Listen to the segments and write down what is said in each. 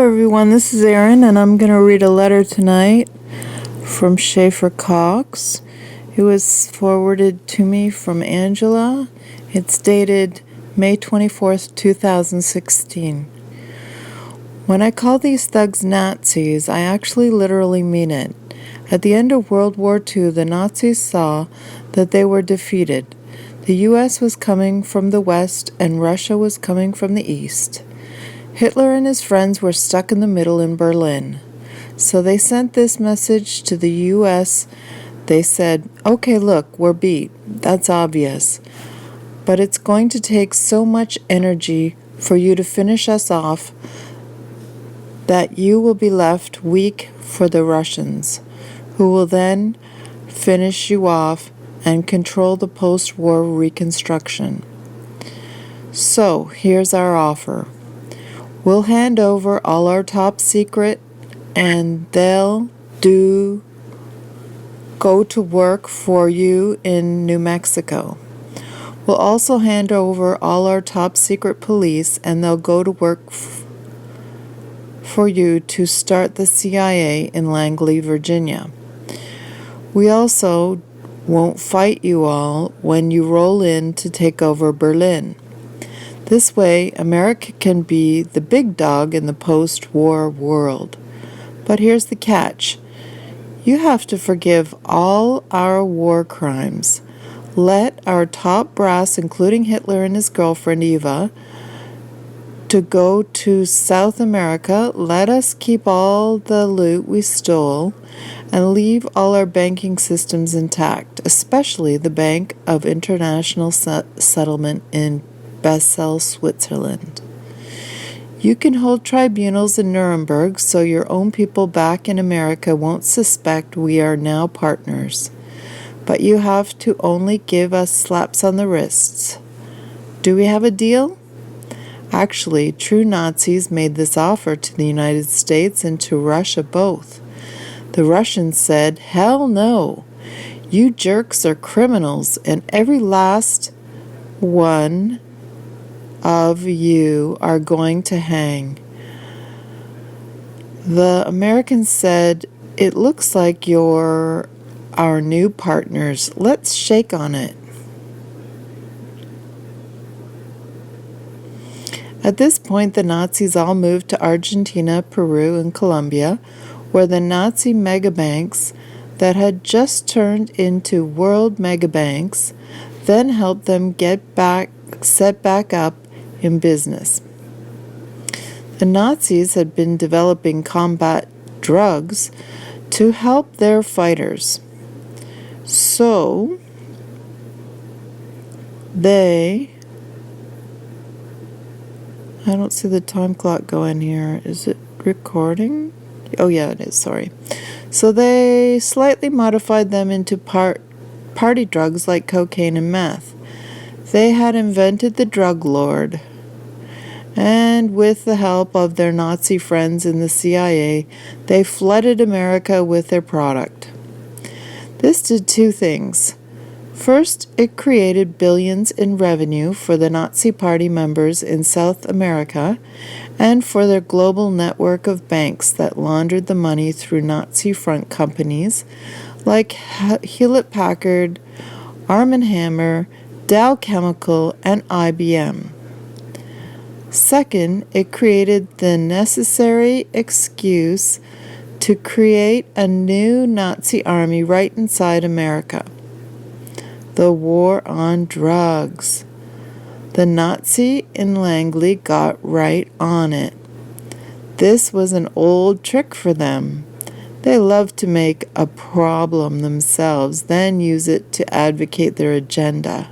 everyone, this is Erin, and I'm going to read a letter tonight from Schaeffer Cox. It was forwarded to me from Angela. It's dated May 24th, 2016. When I call these thugs Nazis, I actually literally mean it. At the end of World War II, the Nazis saw that they were defeated. The U.S. was coming from the west, and Russia was coming from the east. Hitler and his friends were stuck in the middle in Berlin. So they sent this message to the U.S. They said, okay, look, we're beat. That's obvious. But it's going to take so much energy for you to finish us off that you will be left weak for the Russians, who will then finish you off and control the post-war reconstruction. So here's our offer. We'll hand over all our top secret, and they'll go to work for you in New Mexico. We'll also hand over all our top secret police, and they'll go to work for you to start the CIA in Langley, Virginia. We also won't fight you all when you roll in to take over Berlin. This way, America can be the big dog in the post-war world. But here's the catch. You have to forgive all our war crimes. Let our top brass, including Hitler and his girlfriend Eva, to go to South America. Let us keep all the loot we stole and leave all our banking systems intact, especially the Bank of International Settlement in Basel, Switzerland. You can hold tribunals in Nuremberg so your own people back in America won't suspect we are now partners. But you have to only give us slaps on the wrists. Do we have a deal? Actually, true Nazis made this offer to the United States and to Russia both. The Russians said, hell no. You jerks are criminals, and every last one of you are going to hang. The Americans said, it looks like you're our new partners. Let's shake on it. At this point, the Nazis all moved to Argentina, Peru, and Colombia, where the Nazi megabanks that had just turned into world megabanks then helped them set back up in business. The Nazis had been developing combat drugs to help their fighters. So I don't see the time clock going here. Is it recording? Oh yeah, it is, sorry. So they slightly modified them into party drugs like cocaine and meth. They had invented the drug lord, and with the help of their Nazi friends in the CIA, they flooded America with their product. This did two things. First, it created billions in revenue for the Nazi Party members in South America and for their global network of banks that laundered the money through Nazi front companies like Hewlett-Packard, Arm & Hammer, Dow Chemical, and IBM. Second, it created the necessary excuse to create a new Nazi army right inside America. The war on drugs. The Nazi in Langley got right on it. This was an old trick for them. They loved to make a problem themselves, then use it to advocate their agenda.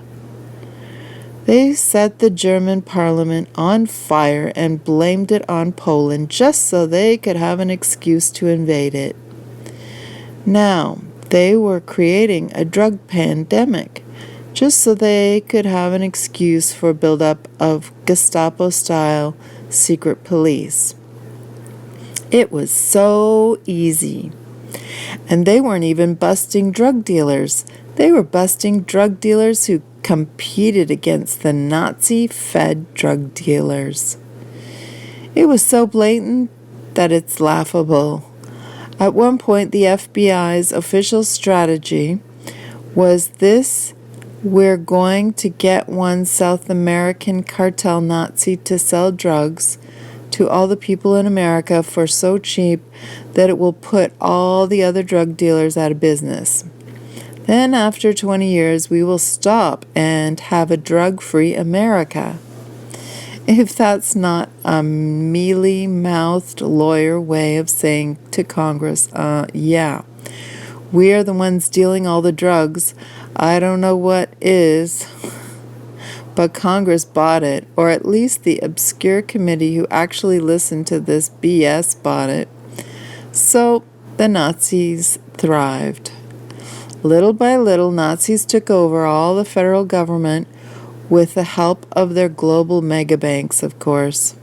They set the German parliament on fire and blamed it on Poland just so they could have an excuse to invade it. Now, they were creating a drug pandemic just so they could have an excuse for buildup of Gestapo-style secret police. It was so easy. And they weren't even busting drug dealers. They were busting drug dealers who competed against the Nazi-fed drug dealers. It was so blatant that it's laughable. At one point, the FBI's official strategy was this: we're going to get one South American cartel Nazi to sell drugs to all the people in America for so cheap that it will put all the other drug dealers out of business. Then after 20 years, we will stop and have a drug-free America. If that's not a mealy-mouthed lawyer way of saying to Congress, yeah, we are the ones dealing all the drugs, I don't know what is, but Congress bought it, or at least the obscure committee who actually listened to this BS bought it. So the Nazis thrived. Little by little, Nazis took over all the federal government with the help of their global megabanks, of course.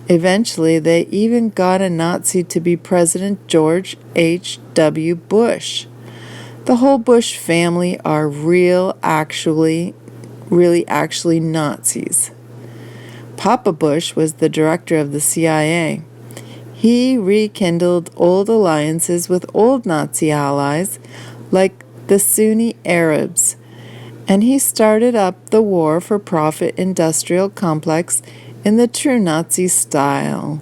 Eventually, they even got a Nazi to be President George H.W. Bush. The whole Bush family are really actually Nazis. Papa Bush was the director of the CIA. He rekindled old alliances with old Nazi allies like the Sunni Arabs, and he started up the war-for-profit industrial complex in the true Nazi style.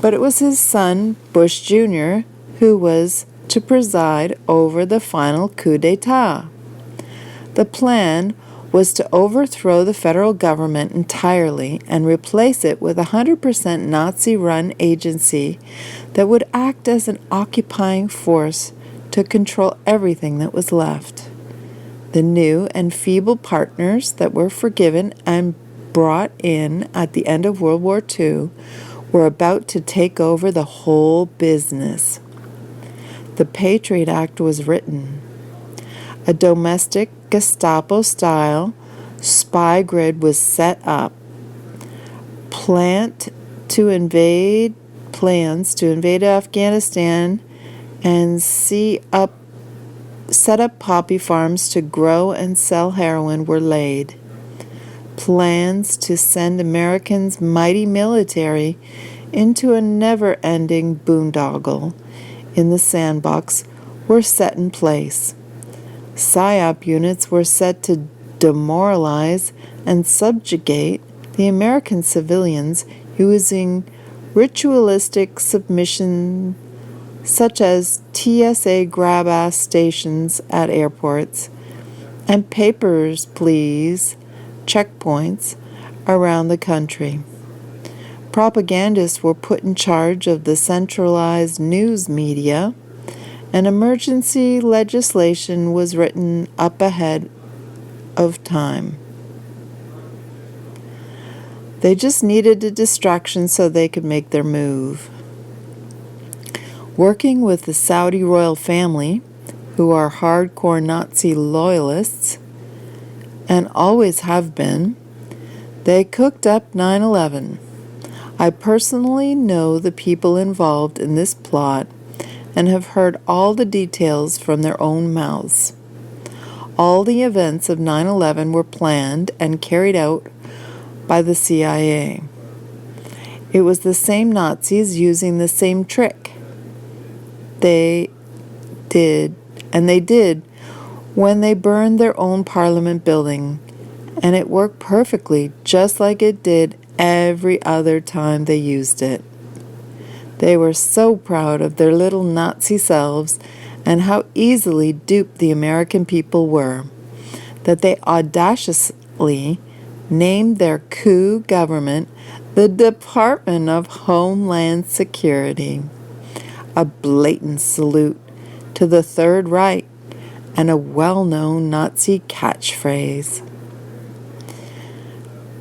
But it was his son, Bush Jr., who was to preside over the final coup d'etat. The plan was to overthrow the federal government entirely and replace it with a 100% Nazi-run agency that would act as an occupying force to control everything that was left. The new and feeble partners that were forgiven and brought in at the end of World War II were about to take over the whole business. The Patriot Act was written. A domestic Gestapo-style spy grid was set up. Plans to invade Afghanistan and set up poppy farms to grow and sell heroin were laid. Plans to send Americans' mighty military into a never-ending boondoggle in the sandbox were set in place. PSYOP units were set to demoralize and subjugate the American civilians using ritualistic submission such as TSA grab-ass stations at airports and papers, please, checkpoints around the country. Propagandists were put in charge of the centralized news media, and emergency legislation was written up ahead of time. They just needed a distraction so they could make their move. Working with the Saudi royal family, who are hardcore Nazi loyalists, and always have been, they cooked up 9/11. I personally know the people involved in this plot and have heard all the details from their own mouths. All the events of 9/11 were planned and carried out by the CIA. It was the same Nazis using the same trick. They did when they burned their own parliament building, and it worked perfectly just like it did every other time they used it. They were so proud of their little Nazi selves and how easily duped the American people were, that they audaciously named their coup government the Department of Homeland Security. A blatant salute to the Third Reich and a well-known Nazi catchphrase.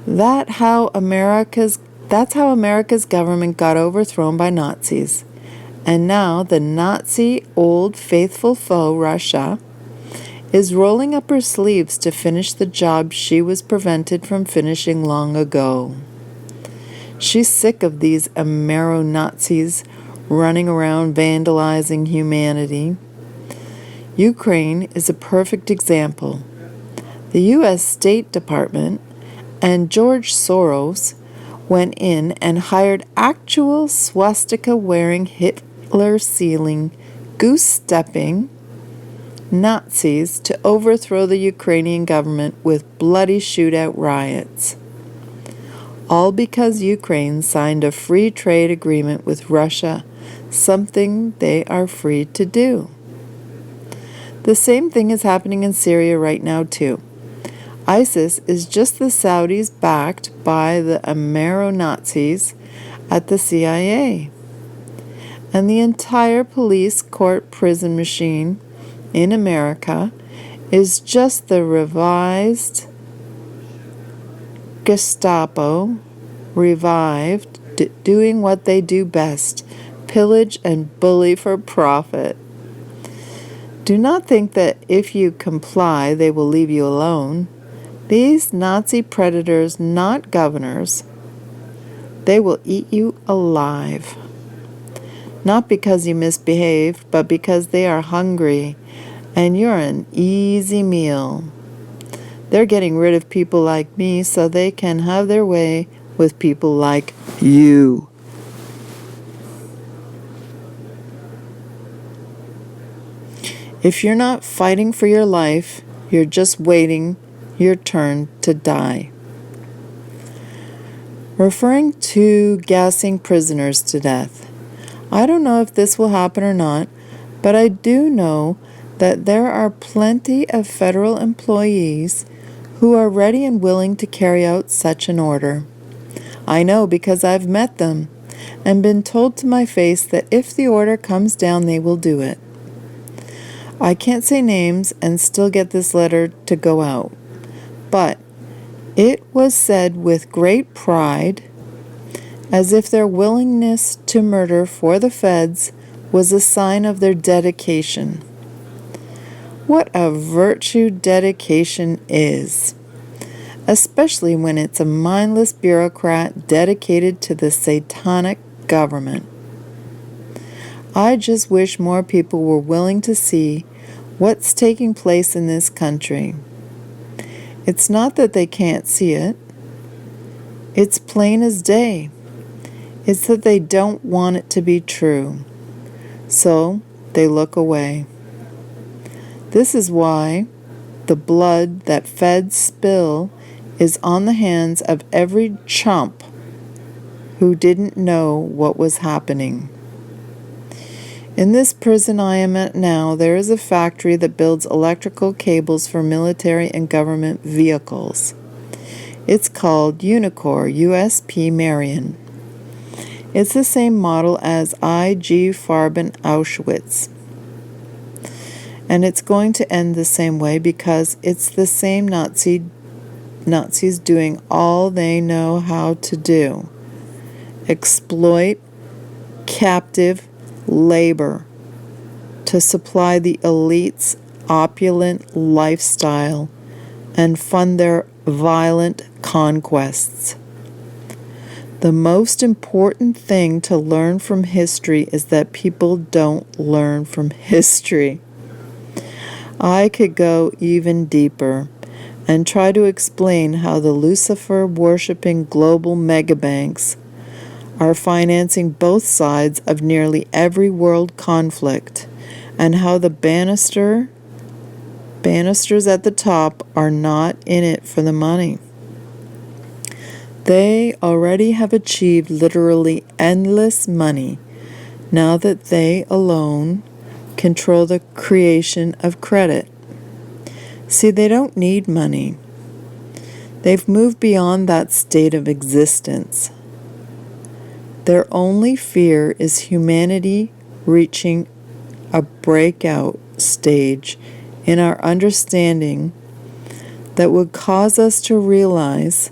That's how America's government got overthrown by Nazis. And now the Nazi old faithful foe, Russia, is rolling up her sleeves to finish the job she was prevented from finishing long ago. She's sick of these Amero-Nazis running around vandalizing humanity. Ukraine is a perfect example. The U.S. State Department and George Soros went in and hired actual swastika-wearing, Hitler-sealing, goose-stepping Nazis to overthrow the Ukrainian government with bloody shootout riots. All because Ukraine signed a free trade agreement with Russia, something they are free to do. The same thing is happening in Syria right now too. ISIS is just the Saudis backed by the Amero-Nazis at the CIA. And the entire police court prison machine in America is just the revised Gestapo, revived, doing what they do best, pillage and bully for profit. Do not think that if you comply, they will leave you alone. These Nazi predators, not governors, they will eat you alive. Not because you misbehaved, but because they are hungry, and you're an easy meal. They're getting rid of people like me so they can have their way with people like you. If you're not fighting for your life, you're just waiting your turn to die. Referring to gassing prisoners to death. I don't know if this will happen or not, but I do know that there are plenty of federal employees who are ready and willing to carry out such an order. I know because I've met them and been told to my face that if the order comes down, they will do it. I can't say names and still get this letter to go out, but it was said with great pride, as if their willingness to murder for the feds was a sign of their dedication. What a virtue dedication is, especially when it's a mindless bureaucrat dedicated to the satanic government. I just wish more people were willing to see what's taking place in this country. It's not that they can't see it. It's plain as day. It's that they don't want it to be true. So they look away. This is why the blood that feds spill is on the hands of every chump who didn't know what was happening. In this prison I am at now, there is a factory that builds electrical cables for military and government vehicles. It's called Unicor USP Marion. It's the same model as IG Farben Auschwitz. And it's going to end the same way because it's the same Nazis doing all they know how to do. Exploit captive labor to supply the elite's opulent lifestyle and fund their violent conquests. The most important thing to learn from history is that people don't learn from history. I could go even deeper and try to explain how the Lucifer-worshipping global megabanks are financing both sides of nearly every world conflict, and how the banisters at the top are not in it for the money. They already have achieved literally endless money now that they alone control the creation of credit. See, they don't need money. They've moved beyond that state of existence. Their only fear is humanity reaching a breakout stage in our understanding that would cause us to realize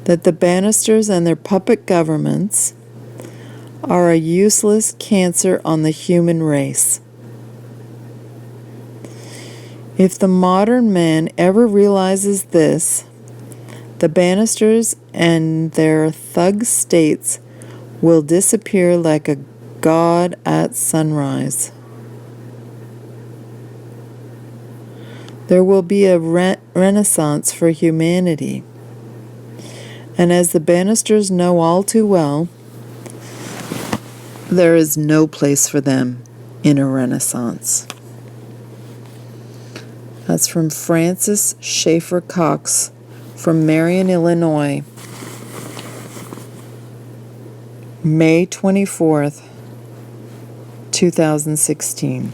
that the banisters and their puppet governments are a useless cancer on the human race. If the modern man ever realizes this, the banisters and their thug states will disappear like a god at sunrise. There will be a renaissance for humanity. And as the Bannisters know all too well, there is no place for them in a Renaissance. That's from Francis Schaeffer Cox from Marion, Illinois, May 24th, 2016.